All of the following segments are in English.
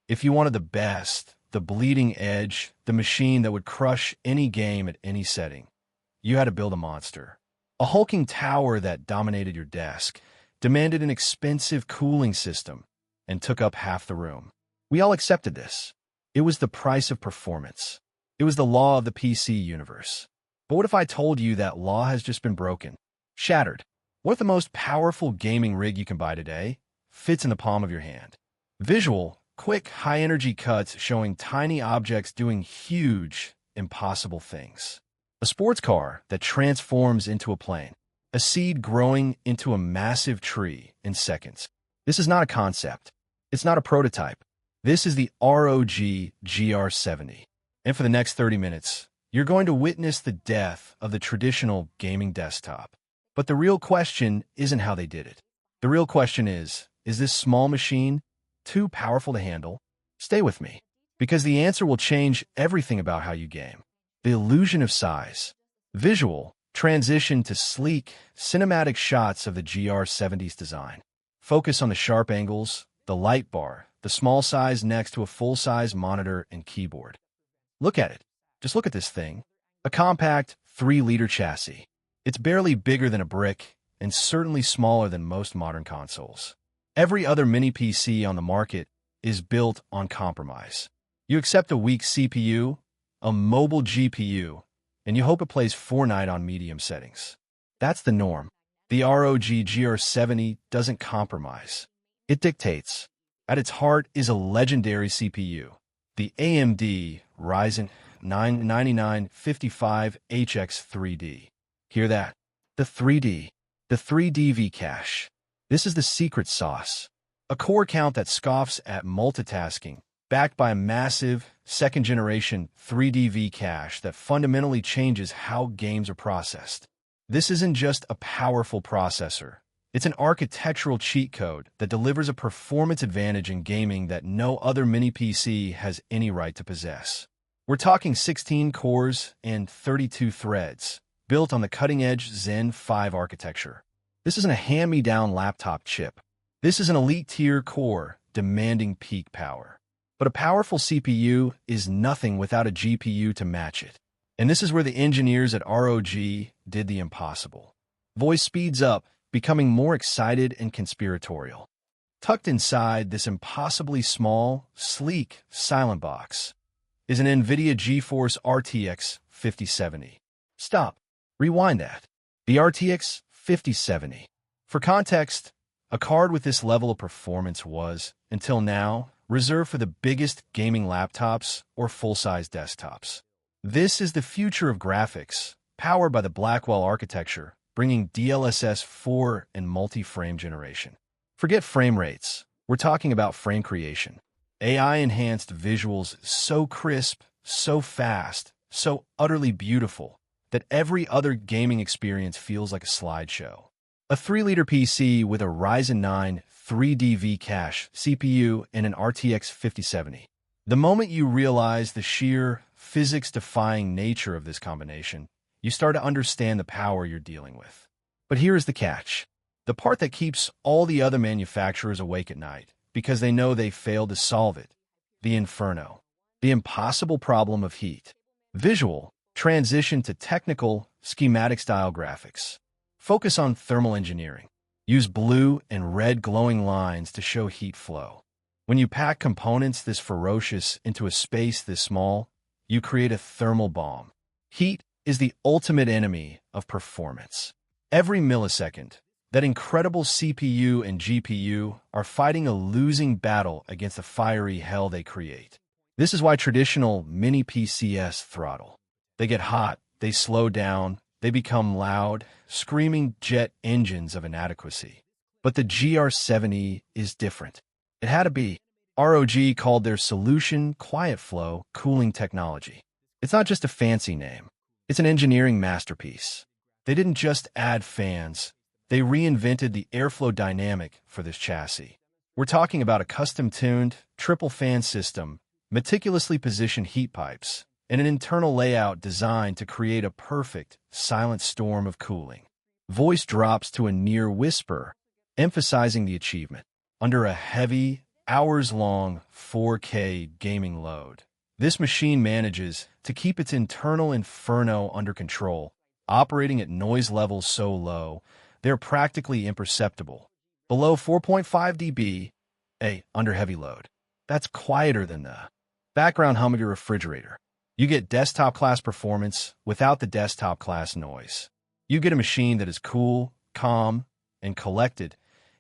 If you wanted the best, the bleeding edge, the machine that would crush any game at any setting, you had to build a monster. A hulking tower that dominated your desk, demanded an expensive cooling system, and took up half the room. We all accepted this. It was the price of performance. It was the law of the PC universe. But what if I told you that law has just been broken? Shattered. What if the most powerful gaming rig you can buy today fits in the palm of your hand? Visual, quick, high-energy cuts showing tiny objects doing huge, impossible things. A sports car that transforms into a plane. A seed growing into a massive tree in seconds. This is not a concept. It's not a prototype. This is the ROG GR70. And for the next 30 minutes, you're going to witness the death of the traditional gaming desktop. But the real question isn't how they did it. The real question is this small machine too powerful to handle? Stay with me, because the answer will change everything about how you game. The illusion of size. Visual, transition to sleek, cinematic shots of the GR70's design. Focus on the sharp angles, the light bar, the small size next to a full-size monitor and keyboard. Look at it. Just look at this thing. A compact, 3-liter chassis. It's barely bigger than a brick, and certainly smaller than most modern consoles. Every other mini PC on the market is built on compromise. You accept a weak CPU, a mobile GPU, and you hope it plays Fortnite on medium settings. That's the norm. The ROG GR70 doesn't compromise. It dictates. At its heart is a legendary CPU, the AMD Ryzen 9 9955HX 3D. Hear that? The 3D. The 3D V-cache. This is the secret sauce. A core count that scoffs at multitasking, backed by a massive, second-generation 3D V-cache that fundamentally changes how games are processed. This isn't just a powerful processor. It's an architectural cheat code that delivers a performance advantage in gaming that no other mini PC has any right to possess. We're talking 16 cores and 32 threads, built on the cutting-edge Zen 5 architecture. This isn't a hand-me-down laptop chip. This is an elite-tier core demanding peak power. But a powerful CPU is nothing without a GPU to match it. And this is where the engineers at ROG did the impossible. Voice speeds up, becoming more excited and conspiratorial. Tucked inside this impossibly small, sleek, silent box is an NVIDIA GeForce RTX 5070. Stop. Rewind that. The RTX 5070. For context, a card with this level of performance was, until now, reserved for the biggest gaming laptops or full-size desktops. This is the future of graphics, powered by the Blackwell architecture, bringing DLSS 4 and multi-frame generation. Forget frame rates. We're talking about frame creation. AI-enhanced visuals so crisp, so fast, so utterly beautiful that every other gaming experience feels like a slideshow. A 3-liter PC with a Ryzen 9 3D V-cache CPU and an RTX 5070. The moment you realize the sheer, physics-defying nature of this combination, you start to understand the power you're dealing with. But here is the catch. The part that keeps all the other manufacturers awake at night, because they know they failed to solve it. The inferno. The impossible problem of heat. Visual. Transition to technical, schematic-style graphics. Focus on thermal engineering. Use blue and red glowing lines to show heat flow. When you pack components this ferocious into a space this small, you create a thermal bomb. Heat is the ultimate enemy of performance. Every millisecond, that incredible CPU and GPU are fighting a losing battle against the fiery hell they create. This is why traditional mini PCs throttle. They get hot, they slow down, they become loud, screaming jet engines of inadequacy. But the GR70 is different. It had to be. ROG called their solution Quiet Flow cooling technology. It's not just a fancy name. It's an engineering masterpiece. They didn't just add fans. They reinvented the airflow dynamic for this chassis. We're talking about a custom-tuned, triple-fan system, meticulously positioned heat pipes, and an internal layout designed to create a perfect, silent storm of cooling. Voice drops to a near whisper, emphasizing the achievement. Under a heavy, hours-long 4K gaming load. This machine manages to keep its internal inferno under control, operating at noise levels so low, they're practically imperceptible. Below 4.5 dB, under heavy load. That's quieter than the background hum of your refrigerator. You get desktop-class performance without the desktop-class noise. You get a machine that is cool, calm, and collected,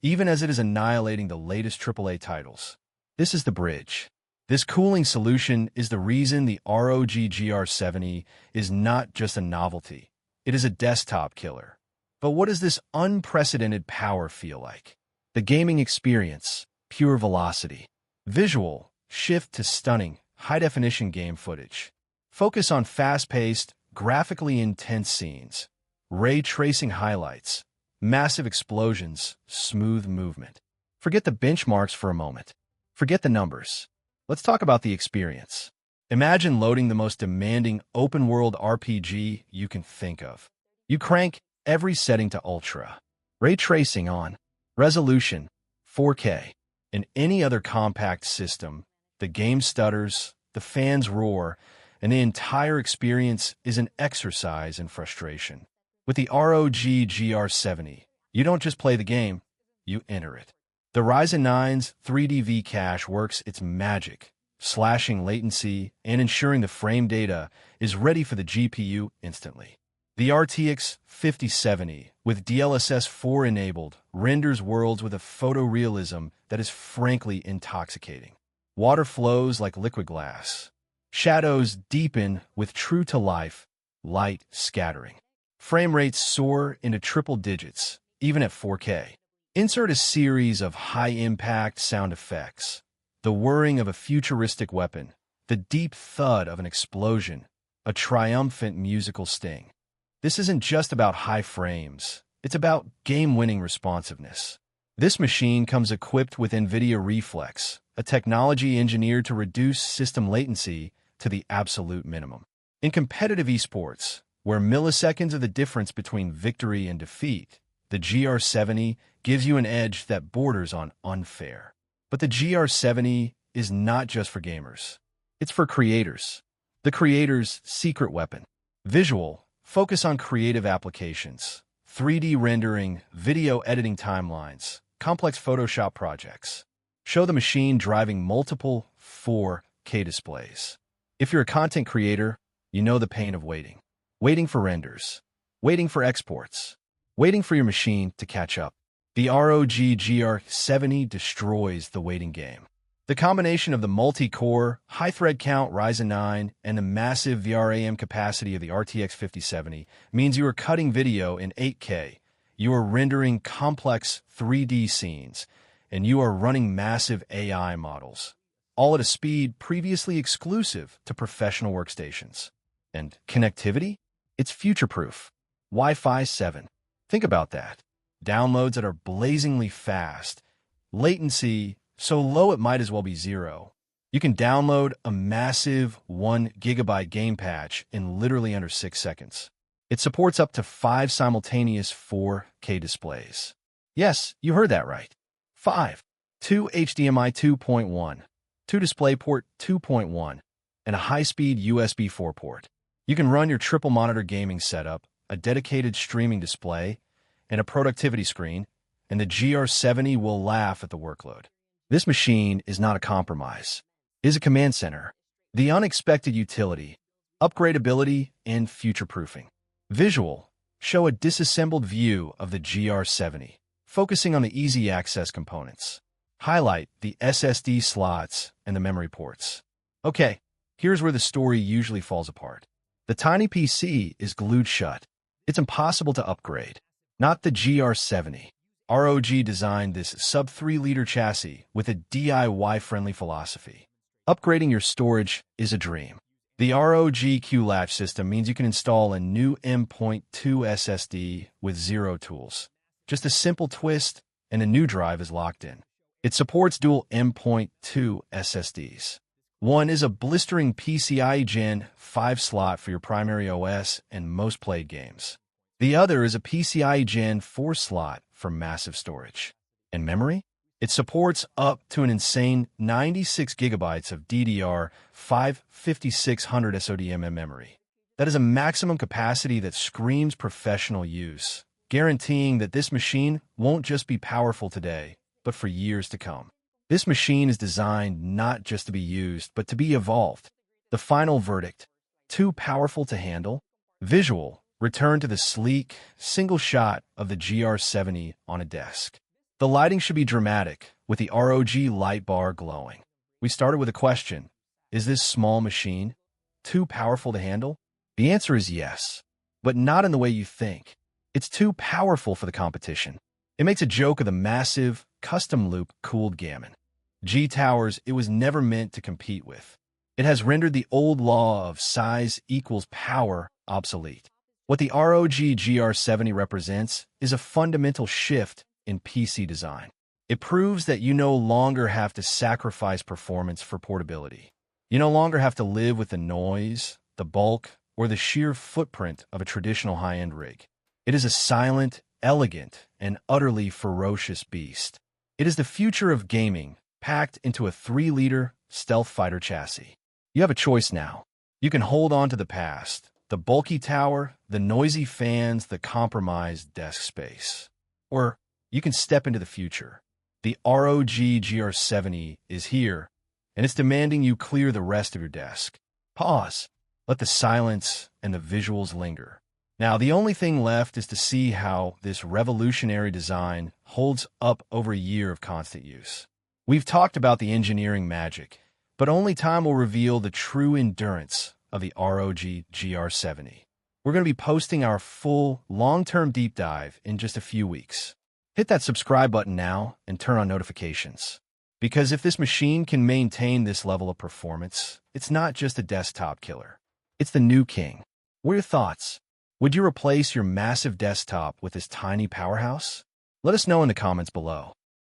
even as it is annihilating the latest AAA titles. This is the bridge. This cooling solution is the reason the ROG GR70 is not just a novelty. It is a desktop killer. But what does this unprecedented power feel like? The gaming experience, pure velocity. Visual, shift to stunning, high-definition game footage. Focus on fast-paced, graphically intense scenes. Ray tracing highlights. Massive explosions, smooth movement. Forget the benchmarks for a moment. Forget the numbers. Let's talk about the experience. Imagine loading the most demanding open-world RPG you can think of. You crank every setting to ultra. Ray tracing on. Resolution, 4K. In any other compact system, the game stutters, the fans roar, and the entire experience is an exercise in frustration. With the ROG GR70, you don't just play the game, you enter it. The Ryzen 9's 3D V-Cache works its magic, slashing latency and ensuring the frame data is ready for the GPU instantly. The RTX 5070, with DLSS 4 enabled, renders worlds with a photorealism that is frankly intoxicating. Water flows like liquid glass. Shadows deepen with true-to-life, light scattering. Frame rates soar into triple digits, even at 4K. Insert a series of high-impact sound effects. The whirring of a futuristic weapon, the deep thud of an explosion, a triumphant musical sting. This isn't just about high frames. It's about game-winning responsiveness. This machine comes equipped with NVIDIA Reflex, a technology engineered to reduce system latency to the absolute minimum. In competitive esports, where milliseconds are the difference between victory and defeat, the GR70 gives you an edge that borders on unfair. But the GR70 is not just for gamers. It's for creators. The creator's secret weapon. Visual, focus on creative applications. 3D rendering, video editing timelines, complex Photoshop projects. Show the machine driving multiple 4K displays. If you're a content creator, you know the pain of waiting. Waiting for renders. Waiting for exports. Waiting for your machine to catch up. The ROG GR70 destroys the waiting game. The combination of the multi-core, high-thread count Ryzen 9 and the massive VRAM capacity of the RTX 5070 means you are cutting video in 8K, you are rendering complex 3D scenes, and you are running massive AI models, all at a speed previously exclusive to professional workstations. And connectivity? It's future-proof. Wi-Fi 7. Think about that. Downloads that are blazingly fast. Latency so low it might as well be zero. You can download a massive 1 GB game patch in literally under 6 seconds. It supports up to 5 simultaneous 4K displays. Yes, you heard that right. 5. 2 HDMI 2.1, 2 DisplayPort 2.1, and a high-speed USB 4 port. You can run your triple monitor gaming setup, a dedicated streaming display, and a productivity screen, and the GR70 will laugh at the workload. This machine is not a compromise. It is a command center. The unexpected utility, upgradability, and future-proofing. Visual, show a disassembled view of the GR70, focusing on the easy access components. Highlight the SSD slots and the memory ports. Okay, here's where the story usually falls apart. The tiny PC is glued shut. It's impossible to upgrade. Not the GR70. ROG designed this sub-3-liter chassis with a DIY-friendly philosophy. Upgrading your storage is a dream. The ROG Q-Latch system means you can install a new M.2 SSD with zero tools. Just a simple twist, and a new drive is locked in. It supports dual M.2 SSDs. One is a blistering PCIe Gen 5 slot for your primary OS and most played games. The other is a PCIe Gen 4 slot for massive storage. And memory? It supports up to an insane 96 gigabytes of DDR5 5600 SODIMM memory. That is a maximum capacity that screams professional use, guaranteeing that this machine won't just be powerful today, but for years to come. This machine is designed not just to be used, but to be evolved. The final verdict: too powerful to handle? Visual: return to the sleek, single shot of the GR70 on a desk. The lighting should be dramatic, with the ROG light bar glowing. We started with a question: is this small machine too powerful to handle? The answer is yes, but not in the way you think. It's too powerful for the competition. It makes a joke of the massive, custom-loop-cooled Gammon G towers it was never meant to compete with. It has rendered the old law of size equals power obsolete. What the ROG GR70 represents is a fundamental shift in PC design. It proves that you no longer have to sacrifice performance for portability. You no longer have to live with the noise, the bulk, or the sheer footprint of a traditional high-end rig. It is a silent, elegant, and utterly ferocious beast. It is the future of gaming, packed into a 3-liter stealth fighter chassis. You have a choice now. You can hold on to the past, the bulky tower, the noisy fans, the compromised desk space. Or you can step into the future. The ROG GR70 is here, and it's demanding you clear the rest of your desk. Pause. Let the silence and the visuals linger. Now, the only thing left is to see how this revolutionary design holds up over a year of constant use. We've talked about the engineering magic, but only time will reveal the true endurance of the ROG GR70. We're going to be posting our full, long-term deep dive in just a few weeks. Hit that subscribe button now and turn on notifications. Because if this machine can maintain this level of performance, it's not just a desktop killer. It's the new king. What are your thoughts? Would you replace your massive desktop with this tiny powerhouse? Let us know in the comments below.